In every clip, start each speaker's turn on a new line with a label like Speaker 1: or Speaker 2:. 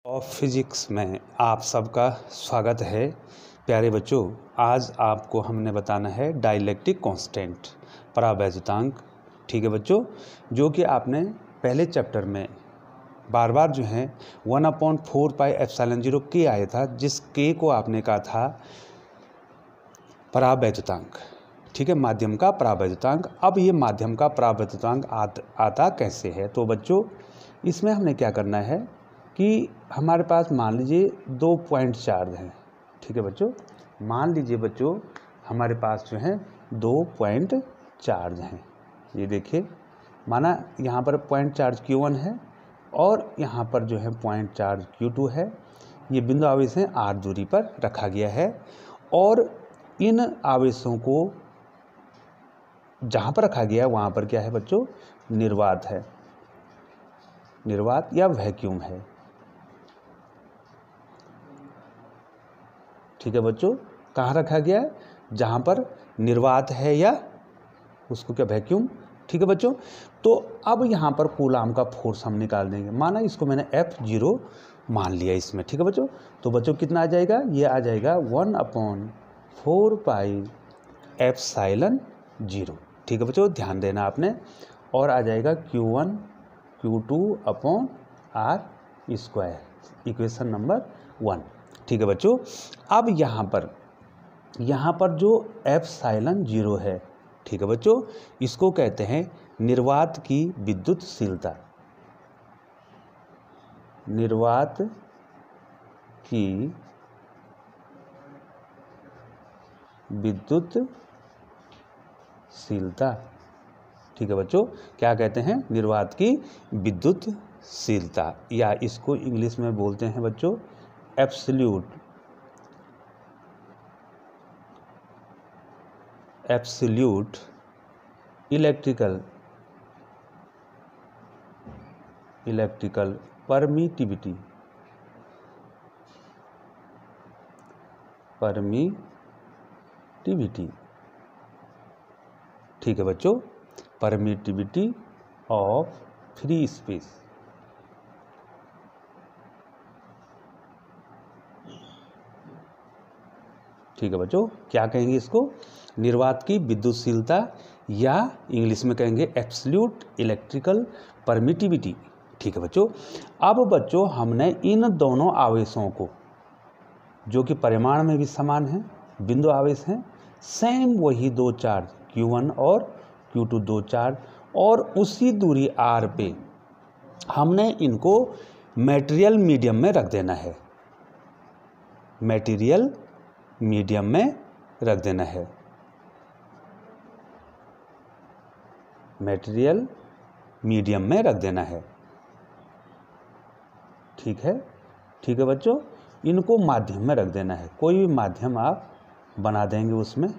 Speaker 1: Of physics में आप सबका स्वागत है। प्यारे बच्चों, आज आपको हमने बताना है डाइलेक्ट्रिक कांस्टेंट, परावैद्युतांक। ठीक है बच्चों, जो कि आपने पहले चैप्टर में बार बार जो है 1/4πε0 के आया था, जिस के को आपने कहा था परावैद्युतांक। ठीक है, माध्यम का परावैद्युतांक। अब ये माध्यम का परावैद्युतांक आता कैसे है? तो बच्चों, इसमें हमने क्या करना है कि हमारे पास मान लीजिए 2 पॉइंट चार्ज हैं। ठीक है बच्चों, मान लीजिए बच्चों हमारे पास जो है 2 पॉइंट चार्ज हैं। ये देखिए, माना यहाँ पर पॉइंट चार्ज Q1 है और यहाँ पर जो है पॉइंट चार्ज Q2 है। ये बिंदु आवेश हैं r दूरी पर रखा गया है और इन आवेशों को जहाँ पर रखा गया है वहाँ पर क्या है बच्चों? निर्वात है, निर्वात या वैक्यूम है। ठीक है बच्चों, कहाँ रखा गया है? जहाँ पर निर्वात है या उसको क्या, वैक्यूम। ठीक है बच्चों, तो अब यहाँ पर कूलाम का फोर्स हम निकाल देंगे। माना इसको मैंने F0 मान लिया इसमें। ठीक है बच्चों, तो बच्चों कितना आ जाएगा? ये आ जाएगा 1/4πε0। ठीक है बच्चों, ध्यान देना आपने। और आ जाएगा Q1 Q2/r², इक्वेशन नंबर 1। ठीक है बच्चों, अब यहाँ पर जो ε0 है, ठीक है बच्चों, इसको कहते हैं निर्वात की विद्युतशीलता। निर्वात की विद्युतशीलता। ठीक है बच्चों, क्या कहते हैं? निर्वात की विद्युतशीलता, या इसको इंग्लिश में बोलते हैं बच्चों एब्सोल्यूट इलेक्ट्रिकल परमिटिविटी। ठीक है बच्चों, परमिटिविटी ऑफ फ्री स्पेस। ठीक है बच्चों, क्या कहेंगे इसको? निर्वात की विद्युतशीलता, या इंग्लिश में कहेंगे एब्सोल्यूट इलेक्ट्रिकल परमिटिविटी। ठीक है बच्चों, अब बच्चों हमने इन दोनों आवेशों को, जो कि परिमाण में भी समान हैं, बिंदु आवेश हैं, सेम वही 2 चार्ज Q1 और Q2 2 चार्ज, और उसी दूरी r पे हमने इनको मटेरियल मीडियम में रख देना है। मटेरियल मीडियम में रख देना है। मटेरियल मीडियम में रख देना है। ठीक है बच्चों, इनको माध्यम में रख देना है। कोई भी माध्यम आप बना देंगे उसमें।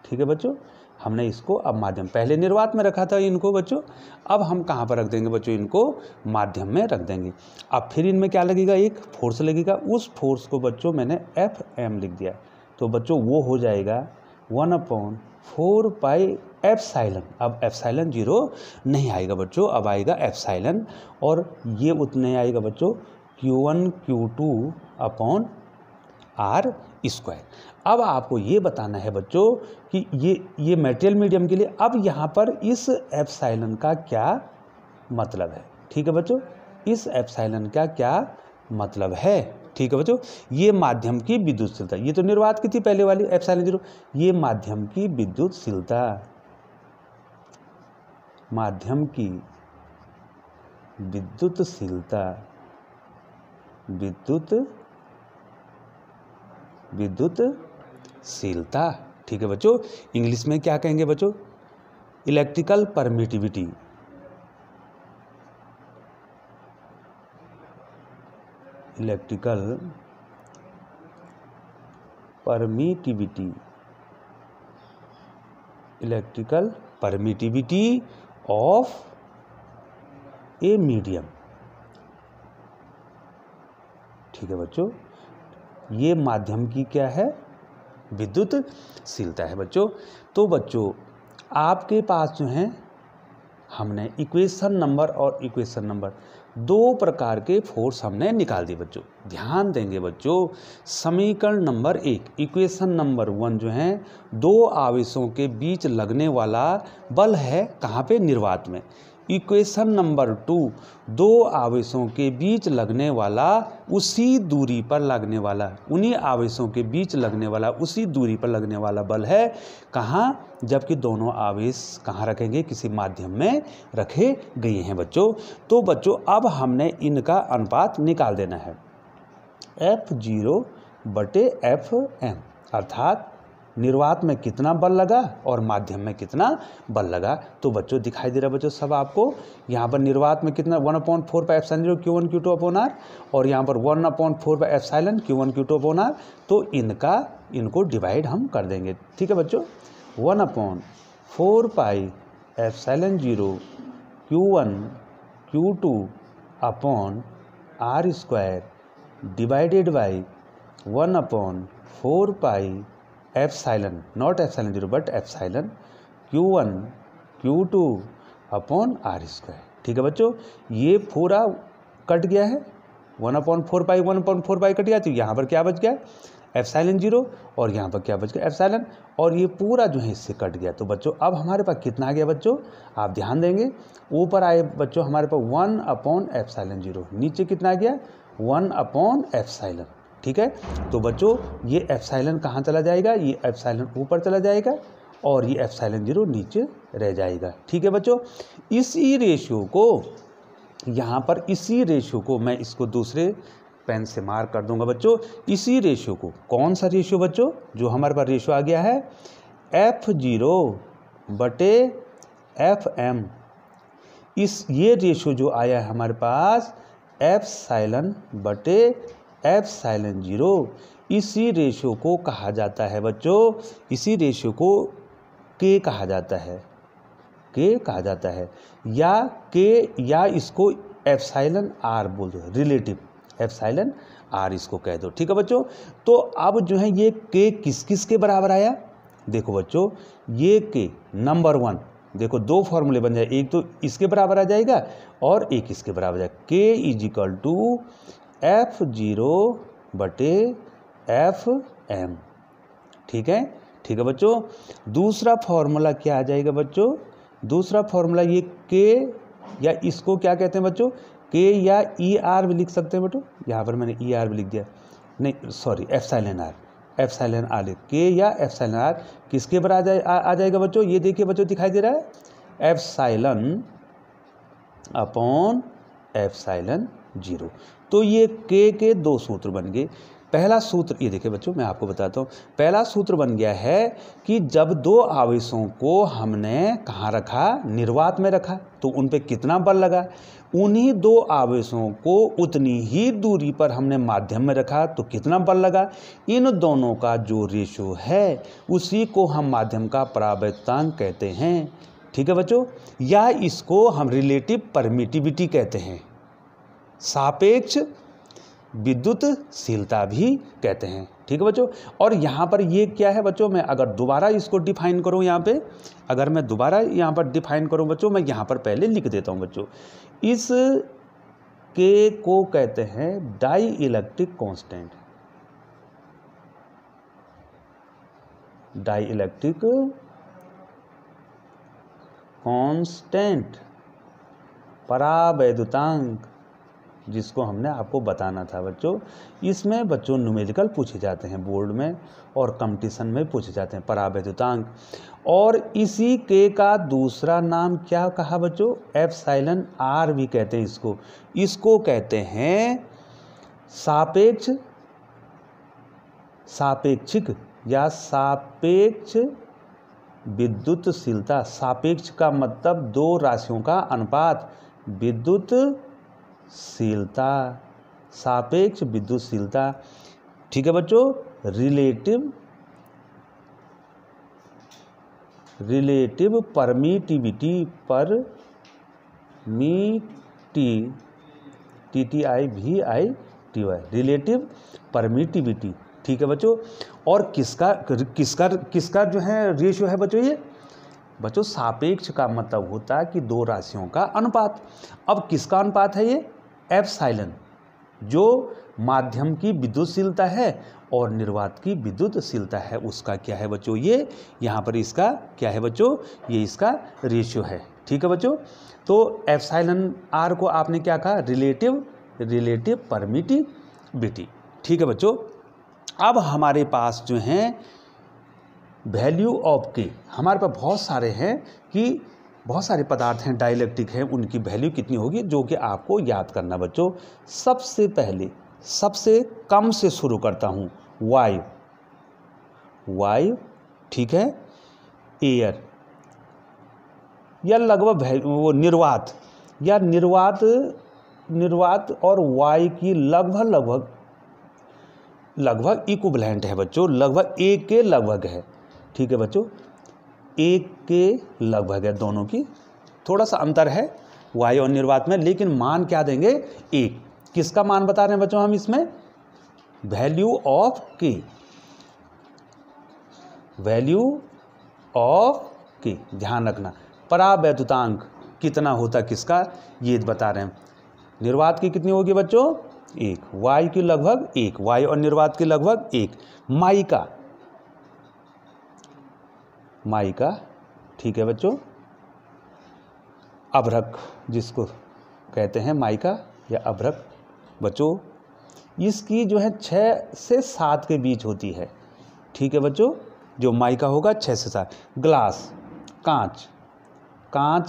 Speaker 1: ठीक है बच्चों, हमने इसको अब माध्यम, पहले निर्वात में रखा था इनको बच्चों, अब हम कहाँ पर रख देंगे बच्चों? इनको माध्यम में रख देंगे। अब फिर इनमें क्या लगेगा? एक फोर्स लगेगा। उस फोर्स को बच्चों मैंने Fm लिख दिया, तो बच्चों वो हो जाएगा 1/4πε। अब ε0 नहीं आएगा बच्चों, अब आएगा ε, और ये उतने आएगा बच्चों Q1 Q2/r²। अब आपको ये बताना है बच्चों कि ये मटेरियल मीडियम के लिए, अब यहाँ पर इस ε का क्या मतलब है? ठीक है बच्चों, इस ε का क्या मतलब है? ठीक है बच्चों, ये माध्यम की विद्युतशीलता, ये तो निर्वात की थी पहले वाली ε0, ये माध्यम की विद्युतशीलता, माध्यम की विद्युतशीलता, विद्युतशीलता। ठीक है बच्चों, इंग्लिश में क्या कहेंगे बच्चों? Electrical permittivity. Electrical permittivity of a medium. ठीक है बच्चों, ये माध्यम की क्या है? विद्युतशीलता है बच्चों। तो बच्चों आपके पास जो है, हमने इक्वेशन नंबर और इक्वेशन नंबर दो प्रकार के फोर्स हमने निकाल दिए बच्चों। ध्यान देंगे बच्चों, समीकरण नंबर 1 इक्वेशन नंबर 1 जो है दो आवेशों के बीच लगने वाला बल है कहाँ पे, निर्वात में। इक्वेशन नंबर 2 दो आवेशों के बीच लगने वाला उसी दूरी पर लगने वाला, उन्हीं आवेशों के बीच लगने वाला उसी दूरी पर लगने वाला बल है कहाँ, जबकि दोनों आवेश कहाँ रखेंगे, किसी माध्यम में रखे गए हैं बच्चों। तो बच्चों अब हमने इनका अनुपात निकाल देना है F0/Fm, अर्थात निर्वात में कितना बल लगा और माध्यम में कितना बल लगा। तो बच्चों दिखाई दे रहा है बच्चों सब आपको, यहाँ पर निर्वात में कितना 1/4πε0 Q1 Q2/R और यहाँ पर 1/4πε Q1 Q2/R। तो इनको डिवाइड हम कर देंगे, ठीक है बच्चों। 1/4πε0 Q1 Q2/R² divided by 1/4πε, not ε0 but epsilon Q1 Q2/R²। ठीक है बच्चों, ये पूरा कट गया है, 1/4π कट गया, तो यहाँ पर क्या बच गया ε0 और यहाँ पर क्या बच गया एप्सिलॉन, और ये पूरा जो है इससे कट गया। तो बच्चों अब हमारे पास कितना आ गया बच्चों, आप ध्यान देंगे ऊपर आए बच्चों हमारे पास 1/ε0, नीचे कितना आ गया 1/ε। ठीक है, तो बच्चों ये एप्सिलॉन कहाँ चला जाएगा, ये एप्सिलॉन ऊपर चला जाएगा और ये ε0 नीचे रह जाएगा। ठीक है बच्चों, इसी रेशियो को यहाँ पर, इसी रेशियो को मैं इसको दूसरे पेन से मार्क कर दूंगा बच्चों। इसी रेशियो को, कौन सा रेशियो बच्चों, जो हमारे पास रेशियो आ गया है F0/Fm, ये रेशियो जो आया है हमारे पास ε/ε0, इसी रेशियो को कहा जाता है बच्चों, इसी रेशियो को K कहा जाता है, K कहा जाता है, या इसको εr बोल दो, रिलेटिव εr इसको कह दो। ठीक है बच्चों, तो अब जो है ये K किस किस के बराबर आया, देखो बच्चों ये K नंबर 1, देखो दो फॉर्मूले बन जाए, एक तो इसके बराबर आ जाएगा और एक इसके बराबर आ जाएगा, K = F0/Fm। ठीक है, ठीक है बच्चों। दूसरा फॉर्मूला क्या आ जाएगा बच्चों, दूसरा फॉर्मूला ये K, या इसको क्या कहते हैं बच्चों, K या ER भी लिख सकते हैं बच्चों, यहाँ पर मैंने ER भी लिख दिया, नहीं सॉरी एप्सिलॉन R, K या εr किसके बराबर आ जाएगा बच्चों, ये देखिए बच्चों दिखाई दे रहा है ε/ε0। तो ये K के दो सूत्र बन गए। पहला सूत्र ये देखिए बच्चों, मैं आपको बताता हूँ, पहला सूत्र बन गया है कि जब दो आवेशों को हमने कहाँ रखा, निर्वात में रखा, तो उन पे कितना बल लगा, उन्हीं दो आवेशों को उतनी ही दूरी पर हमने माध्यम में रखा तो कितना बल लगा। इन दोनों का जो रेशियो है उसी को हम माध्यम का परावैद्युतांक कहते हैं। ठीक है बच्चों, या इसको हम रिलेटिव परमिटिविटी कहते हैं, सापेक्ष विद्युतशीलता भी कहते हैं। ठीक है बच्चों, और यहाँ पर ये क्या है बच्चों, मैं अगर दोबारा इसको डिफाइन करूँ यहाँ पे, अगर मैं दोबारा यहाँ पर डिफाइन करूँ बच्चों, मैं यहाँ पर पहले लिख देता हूँ बच्चों, इस K को कहते हैं dielectric constant, dielectric constant परावैद्युतांक, जिसको हमने आपको बताना था बच्चों। इसमें बच्चों न्यूमेरिकल पूछे जाते हैं बोर्ड में और कंपटीशन में पूछे जाते हैं परावैद्युतांक। और इसी K का दूसरा नाम क्या कहा बच्चों, एप्सिलॉन R भी कहते हैं इसको, इसको कहते हैं सापेक्षिक या सापेक्ष विद्युतशीलता। सापेक्ष का मतलब दो राशियों का अनुपात, विद्युतशीलता, सापेक्ष विद्युतशीलता। ठीक है बच्चों, रिलेटिव परमिटिविटी, रिलेटिव परमिटिविटी। ठीक है बच्चों, और किसका जो है रेशियो है बच्चों, ये बच्चों सापेक्ष का मतलब होता है कि दो राशियों का अनुपात। अब किसका अनुपात है ये, एप्सिलॉन जो माध्यम की विद्युतशीलता है और निर्वात की विद्युतशीलता है, उसका क्या है बच्चों, ये यहाँ पर इसका क्या है बच्चों, ये इसका रेशियो है। ठीक है बच्चों, तो एप्सिलॉन आर को आपने क्या कहा, रिलेटिव परमिटिविटी। ठीक है बच्चों, अब हमारे पास जो हैं वैल्यू ऑफ के, हमारे पास बहुत सारे हैं कि बहुत सारे पदार्थ हैं डाइलेक्ट्रिक हैं, उनकी वैल्यू कितनी होगी जो कि आपको याद करना बच्चों। सबसे पहले सबसे कम से शुरू करता हूँ, वायु, ठीक है, एयर या लगभग वो निर्वात और वायु की लगभग इक्विवेलेंट है बच्चों, लगभग एक के लगभग है। ठीक है बच्चों, एक के लगभग है, दोनों की थोड़ा सा अंतर है वायु और निर्वात में, लेकिन मान क्या देंगे, एक। किसका मान बता रहे हैं बच्चों हम इसमें, वैल्यू ऑफ के, ध्यान रखना। परावैद्युतांक कितना होता किसका, ये बता रहे हैं। निर्वात की कितनी होगी बच्चों, एक, वायु की लगभग एक, वायु और निर्वात की लगभग एक। माइका, ठीक है बच्चों, अभ्रक जिसको कहते हैं माइका या अभ्रक बच्चों, इसकी जो है 6 से 7 के बीच होती है। ठीक है बच्चों, जो माइका होगा 6 से 7। ग्लास, कांच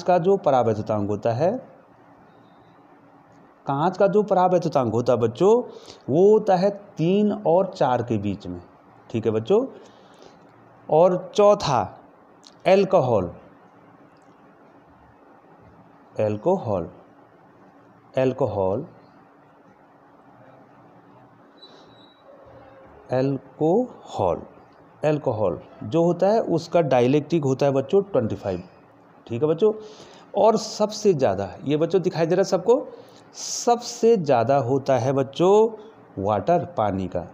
Speaker 1: का जो परावैद्युतांक होता है, कांच का जो परावैद्युतांक होता है बच्चों, वो होता है 3 और 4 के बीच में। ठीक है बच्चों, और चौथा एल्कोहल जो होता है उसका डाइलेक्ट्रिक होता है बच्चों 25। ठीक है बच्चों, और सबसे ज़्यादा, ये बच्चों दिखाई दे रहा है सबको, सबसे ज़्यादा होता है बच्चों वाटर, पानी का।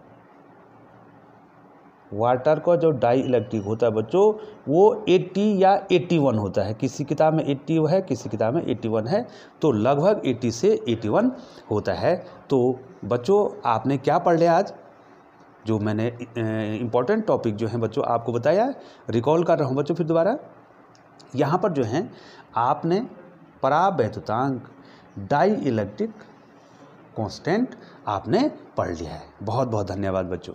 Speaker 1: वाटर का जो डाई इलेक्ट्रिक होता है बच्चों, वो 80 या 81 होता है। किसी किताब में 80 है, किसी किताब में 81 है, तो लगभग 80 से 81 होता है। तो बच्चों आपने क्या पढ़ लिया आज, जो मैंने इम्पोर्टेंट टॉपिक जो है बच्चों आपको बताया, रिकॉल कर रहा हूँ बच्चों फिर दोबारा। यहाँ पर जो है आपने परावैद्युतांक, डाई इलेक्ट्रिक कांस्टेंट आपने पढ़ लिया है। बहुत बहुत धन्यवाद बच्चों।